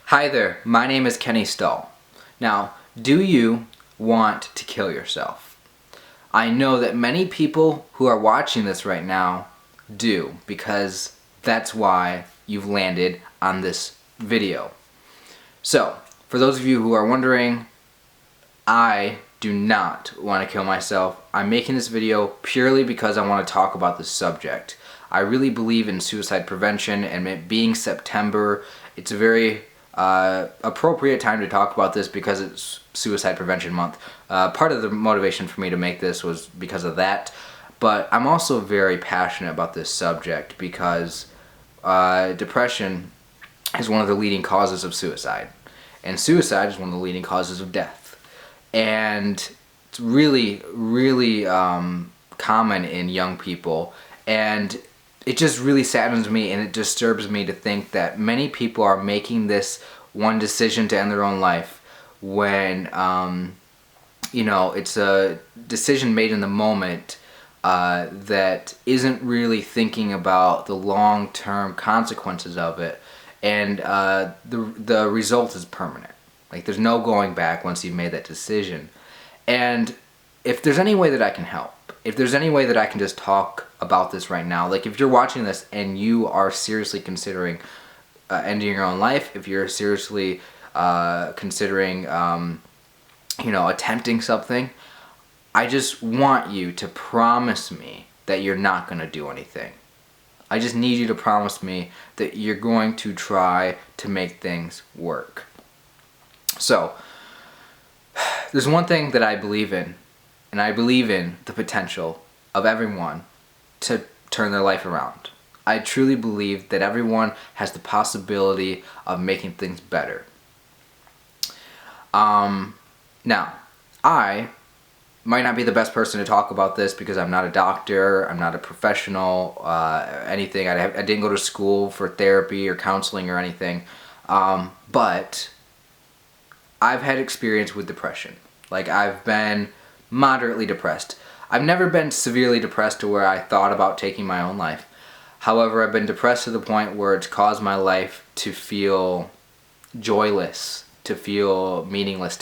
Hi there, my name is Kenny Stahl. Now, do you want to kill yourself? I know that many people who are watching this right now do, because that's why you've landed on this video. So, for those of you who are wondering, I do not want to kill myself. I'm making this video purely because I want to talk about this subject. I really believe in suicide prevention, and it being September, it's a very appropriate time to talk about this because it's Suicide Prevention Month. Part of the motivation for me to make this was because of that, but I'm also very passionate about this subject because depression is one of the leading causes of suicide, and suicide is one of the leading causes of death. And it's really, really common in young people, and it just really saddens me and it disturbs me to think that many people are making this one decision to end their own life when it's a decision made in the moment that isn't really thinking about the long-term consequences of it, and the result is permanent. Like, there's no going back once you've made that decision. And if there's any way that I can help, if there's any way that I can just talk about this right now, like if you're watching this and you are seriously considering ending your own life, if you're seriously considering, attempting something, I just want you to promise me that you're not going to do anything. I just need you to promise me that you're going to try to make things work. So, there's one thing that I believe in, and I believe in the potential of everyone to turn their life around. I truly believe that everyone has the possibility of making things better. Now, I might not be the best person to talk about this because I'm not a doctor, I'm not a professional, anything. I didn't go to school for therapy or counseling or anything, but I've had experience with depression. Like, I've been moderately depressed. I've never been severely depressed to where I thought about taking my own life. However, I've been depressed to the point where it's caused my life to feel joyless, to feel meaningless,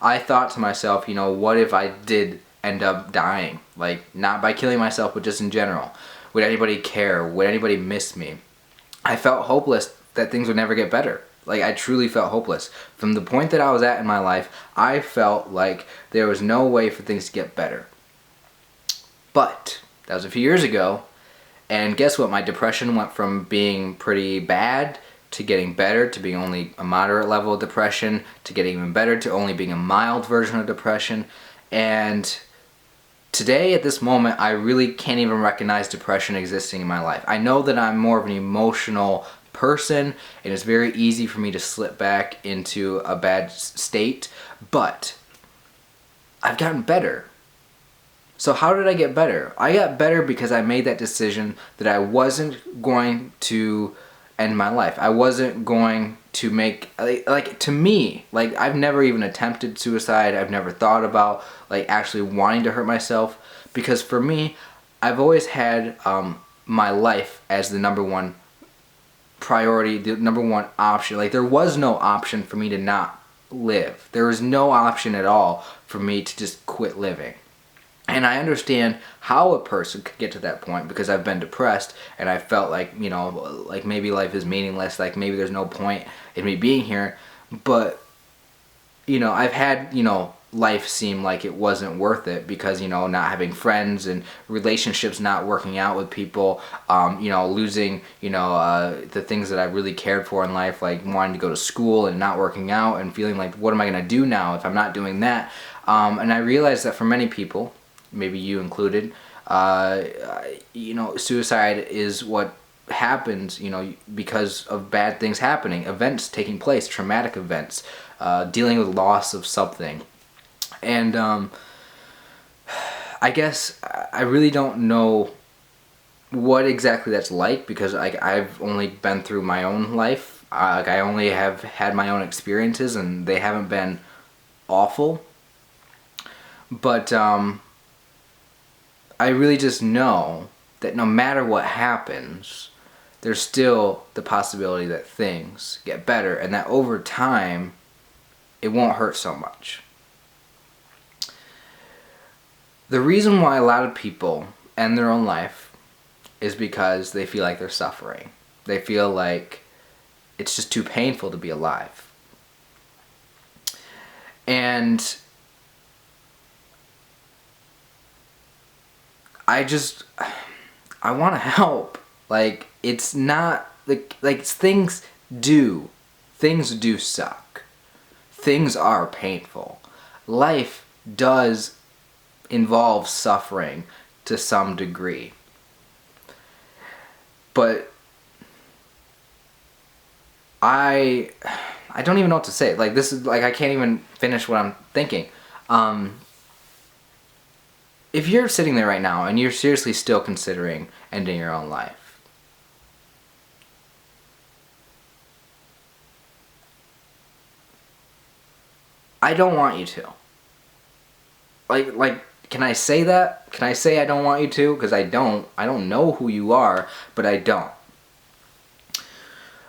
I thought to myself, what if I did end up dying? Like, not by killing myself, but just in general. Would anybody care? Would anybody miss me? I felt hopeless that things would never get better. Like, I truly felt hopeless. From the point that I was at in my life, I felt like there was no way for things to get better. But that was a few years ago, and guess what? My depression went from being pretty bad to getting better, to being only a moderate level of depression, to getting even better, to only being a mild version of depression. And today, at this moment, I really can't even recognize depression existing in my life. I know that I'm more of an emotional person, and it's very easy for me to slip back into a bad state, but I've gotten better. So how did I get better? I got better because I made that decision that I wasn't going to end my life. I wasn't going to make, to me, I've never even attempted suicide. I've never thought about, actually wanting to hurt myself, because for me, I've always had my life as the number one priority, the number one option. Like, there was no option for me to not live. There was no option at all for me to just quit living. And I understand how a person could get to that point, because I've been depressed and I felt like, maybe life is meaningless, like maybe there's no point in me being here. But, I've had, life seem like it wasn't worth it because, not having friends and relationships not working out with people, losing, the things that I really cared for in life, like wanting to go to school and not working out and feeling like, what am I going to do now if I'm not doing that? And I realized that for many people, maybe you included, suicide is what happens, because of bad things happening, events taking place, traumatic events, dealing with loss of something. And I guess I really don't know what exactly that's like, because I've only been through my own life. I only have had my own experiences, and they haven't been awful. But I really just know that no matter what happens, there's still the possibility that things get better and that over time it won't hurt so much. The reason why a lot of people end their own life is because they feel like they're suffering. They feel like it's just too painful to be alive. And I want to help. Like, it's not like things do suck. Things are painful. Life does involve suffering to some degree. But I don't even know what to say. Like, this is like, I can't even finish what I'm thinking. If you're sitting there right now and you're seriously still considering ending your own life, I don't want you to. Like, can I say that? Can I say I don't want you to? Because I don't know who you are, but I don't.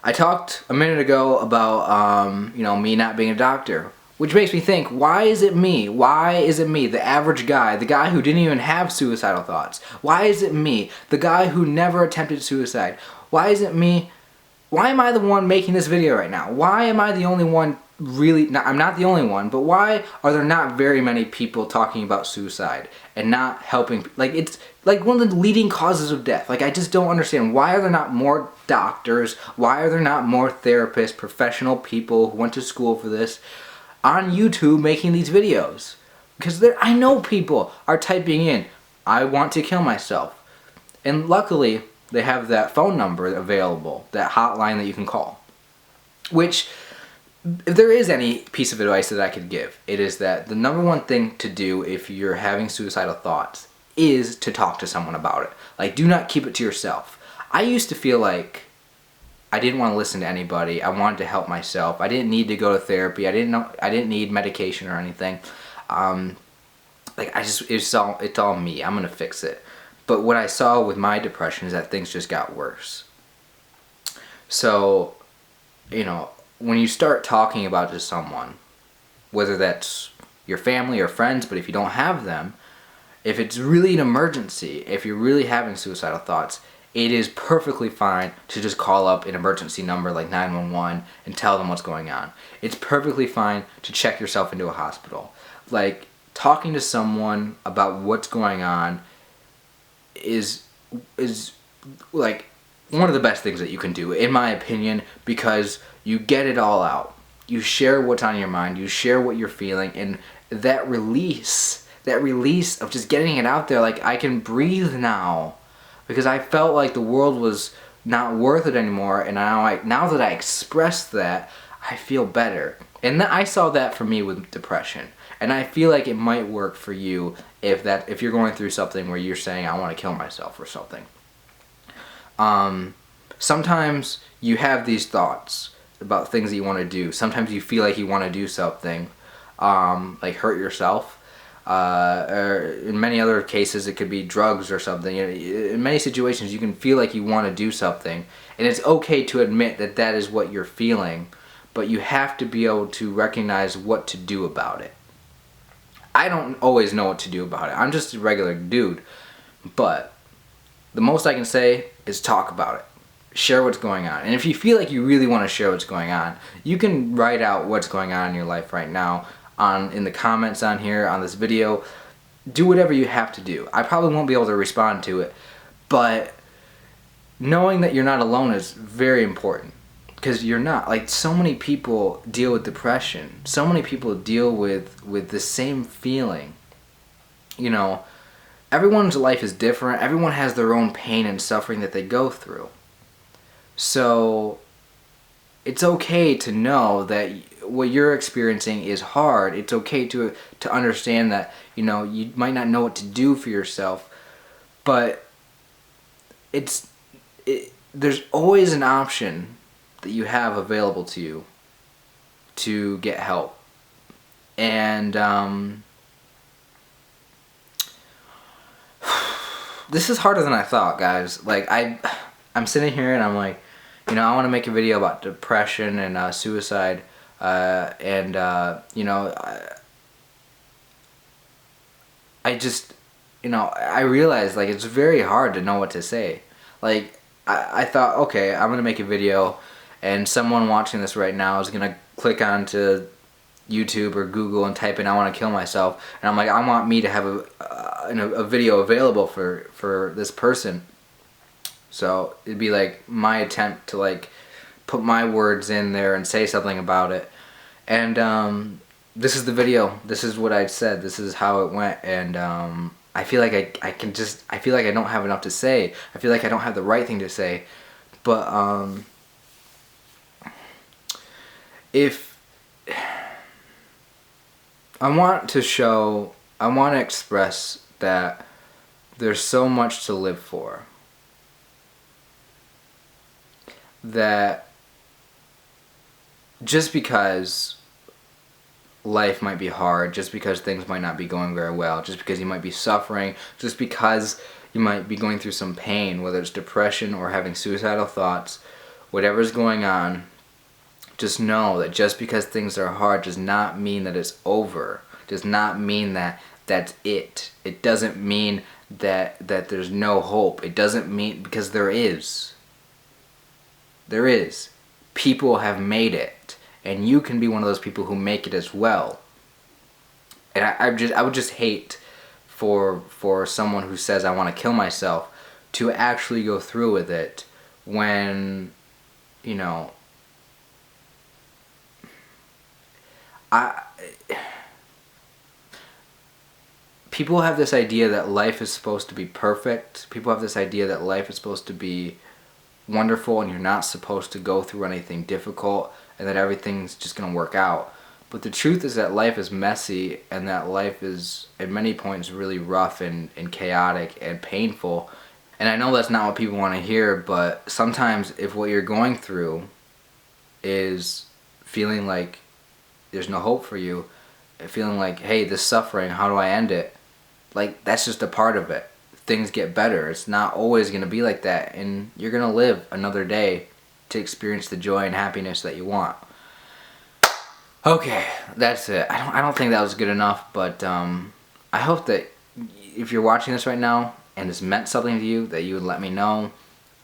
I talked a minute ago about, me not being a doctor, which makes me think, why is it me? Why is it me, the average guy, the guy who didn't even have suicidal thoughts? Why is it me, the guy who never attempted suicide? Why is it me? Why am I the one making this video right now? Why am I the only one I'm not the only one, but why are there not very many people talking about suicide and not helping? Like, it's like one of the leading causes of death. Like, I just don't understand. Why are there not more doctors? Why are there not more therapists, professional people who went to school for this on YouTube making these videos? Because I know people are typing in, I want to kill myself. And luckily, they have that phone number available, that hotline that you can call. Which, if there is any piece of advice that I could give, it is that the number one thing to do if you're having suicidal thoughts is to talk to someone about it. Like, do not keep it to yourself. I used to feel like I didn't want to listen to anybody. I wanted to help myself. I didn't need to go to therapy. I didn't need medication or anything. It's all me. I'm gonna fix it. But what I saw with my depression is that things just got worse. So, when you start talking about it to someone, whether that's your family or friends, but if you don't have them, if it's really an emergency, if you're really having suicidal thoughts, it is perfectly fine to just call up an emergency number like 911 and tell them what's going on. It's perfectly fine to check yourself into a hospital. Like, talking to someone about what's going on is like one of the best things that you can do, in my opinion, because you get it all out. You share what's on your mind, you share what you're feeling, and that release of just getting it out there, like, I can breathe now, because I felt like the world was not worth it anymore, and now that I expressed that, I feel better. And I saw that for me with depression, and I feel like it might work for you if you're going through something where you're saying, I want to kill myself or something. Sometimes you have these thoughts about things that you want to do. Sometimes you feel like you want to do something, like hurt yourself. Or in many other cases, it could be drugs or something. In many situations, you can feel like you want to do something, and it's okay to admit that that is what you're feeling, but you have to be able to recognize what to do about it. I don't always know what to do about it. I'm just a regular dude, but the most I can say is talk about it. Share what's going on. And if you feel like you really want to share what's going on, you can write out what's going on in your life right now in the comments on here, on this video. Do whatever you have to do. I probably won't be able to respond to it, but knowing that you're not alone is very important, because you're not. Like, so many people deal with depression. So many people deal with the same feeling. Everyone's life is different. Everyone has their own pain and suffering that they go through. So it's okay to know that what you're experiencing is hard. It's okay to understand that, you might not know what to do for yourself, but there's always an option that you have available to you to get help. And this is harder than I thought, guys. Like, I'm sitting here and I'm like, you know, I want to make a video about depression and suicide, you know, I just, you know, I realized like it's very hard to know what to say. Like I thought, okay, I'm gonna make a video, and someone watching this right now is gonna click onto YouTube or Google and type in "I want to kill myself," and I'm like, I want me to have a video available for this person. So it'd be like my attempt to like put my words in there and say something about it. And this is the video. This is what I said. This is how it went. And I feel like I feel like I don't have enough to say. I feel like I don't have the right thing to say. But if I want to express that there's so much to live for. That just because life might be hard, just because things might not be going very well, just because you might be suffering, just because you might be going through some pain, whether it's depression or having suicidal thoughts, whatever's going on, just know that just because things are hard does not mean that it's over. Does not mean that that's it. It doesn't mean that there's no hope. It doesn't mean, because there is. There is. People have made it, and you can be one of those people who make it as well. And I would just hate for someone who says I want to kill myself to actually go through with it when, you know, people have this idea that life is supposed to be perfect. People have this idea that life is supposed to be wonderful and you're not supposed to go through anything difficult and that everything's just going to work out. But the truth is that life is messy, and that life is at many points really rough and chaotic and painful. And I know that's not what people want to hear, but sometimes if what you're going through is feeling like there's no hope for you, feeling like, hey, this suffering, how do I end it? Like, that's just a part of it. Things get better. It's not always going to be like that, and you're going to live another day to experience the joy and happiness that you want. Okay, that's it. I don't think that was good enough, but I hope that if you're watching this right now and this meant something to you, that you would let me know.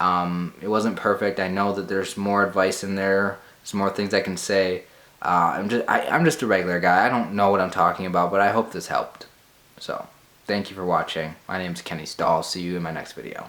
It wasn't perfect. I know that there's more advice in there. There's more things I can say. I'm just a regular guy. I don't know what I'm talking about, but I hope this helped. So, thank you for watching. My name is Kenny Stahl. See you in my next video.